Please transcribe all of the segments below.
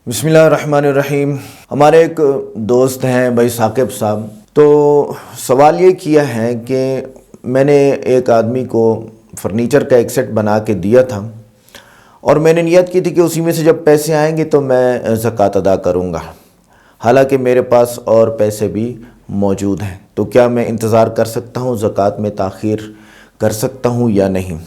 بسم اللہ الرحمن الرحیم۔ ہمارے ایک دوست ہیں بھائی ثاقب صاحب، تو سوال یہ کیا ہے کہ میں نے ایک آدمی کو فرنیچر کا ایک سیٹ بنا کے دیا تھا اور میں نے نیت کی تھی کہ اسی میں سے جب پیسے آئیں گے تو میں زکوٰۃ ادا کروں گا، حالانکہ میرے پاس اور پیسے بھی موجود ہیں، تو کیا میں انتظار کر سکتا ہوں، زکوٰۃ میں تاخیر کر سکتا ہوں یا نہیں؟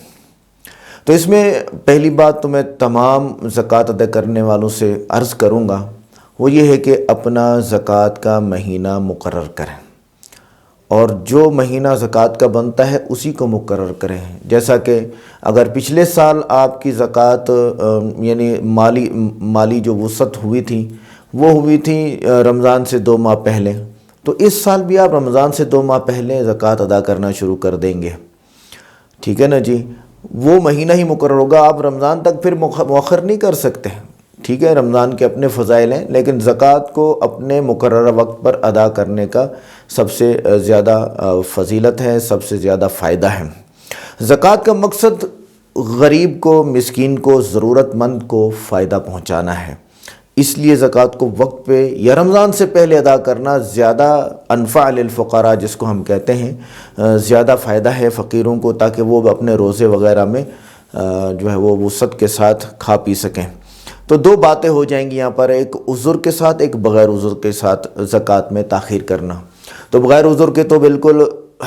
تو اس میں پہلی بات تو میں تمام زکوٰۃ ادا کرنے والوں سے عرض کروں گا، وہ یہ ہے کہ اپنا زکوٰۃ کا مہینہ مقرر کریں، اور جو مہینہ زکوٰۃ کا بنتا ہے اسی کو مقرر کریں۔ جیسا کہ اگر پچھلے سال آپ کی زکوٰۃ یعنی مالی جو وسعت ہوئی تھی وہ ہوئی تھی رمضان سے 2 ماہ پہلے، تو اس سال بھی آپ رمضان سے 2 ماہ پہلے زکوٰۃ ادا کرنا شروع کر دیں گے، ٹھیک ہے نا جی؟ وہ مہینہ ہی مقرر ہوگا، آپ رمضان تک پھر مؤخر نہیں کر سکتے، ٹھیک ہے؟ رمضان کے اپنے فضائل ہیں، لیکن زکوٰۃ کو اپنے مقررہ وقت پر ادا کرنے کا سب سے زیادہ فضیلت ہے، سب سے زیادہ فائدہ ہے۔ زکوٰۃ کا مقصد غریب کو، مسکین کو، ضرورت مند کو فائدہ پہنچانا ہے، اس لیے زکوٰۃ کو وقت پہ یا رمضان سے پہلے ادا کرنا زیادہ انفع للفقراء جس کو ہم کہتے ہیں، زیادہ فائدہ ہے فقیروں کو، تاکہ وہ اپنے روزے وغیرہ میں جو ہے وہ وسعت کے ساتھ کھا پی سکیں۔ تو 2 باتیں ہو جائیں گی یہاں پر، ایک عذر کے ساتھ، ایک بغیر عذر کے ساتھ زکوٰۃ میں تاخیر کرنا۔ تو بغیر عذر کے تو بالکل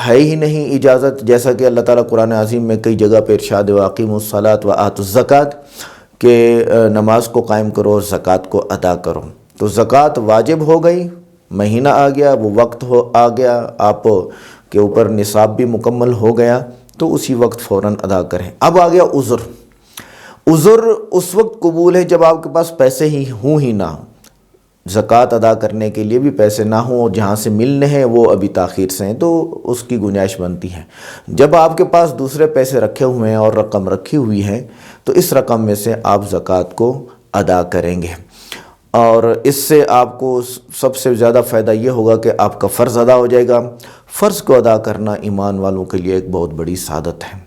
ہے ہی نہیں اجازت، جیسا کہ اللہ تعالیٰ قرآن عظیم میں کئی جگہ پہ ارشاد وَأَقِیمُوا الصَّلَاةَ وَآتُوا الزَّکَاةَ کہ نماز کو قائم کرو اور زکوٰۃ کو ادا کرو۔ تو زکوٰۃ واجب ہو گئی، مہینہ آ گیا، وہ وقت آ گیا، آپ کے اوپر نصاب بھی مکمل ہو گیا، تو اسی وقت فوراً ادا کریں۔ اب آ گیا عذر۔ عذر اس وقت قبول ہے جب آپ کے پاس پیسے ہی ہوں ہی نہ، زکوٰۃ ادا کرنے کے لیے بھی پیسے نہ ہوں اور جہاں سے ملنے ہیں وہ ابھی تاخیر سے ہیں، تو اس کی گنجائش بنتی ہے۔ جب آپ کے پاس دوسرے پیسے رکھے ہوئے ہیں اور رقم رکھی ہوئی ہے تو اس رقم میں سے آپ زکوٰۃ کو ادا کریں گے، اور اس سے آپ کو سب سے زیادہ فائدہ یہ ہوگا کہ آپ کا فرض ادا ہو جائے گا۔ فرض کو ادا کرنا ایمان والوں کے لیے ایک بہت بڑی سعادت ہے۔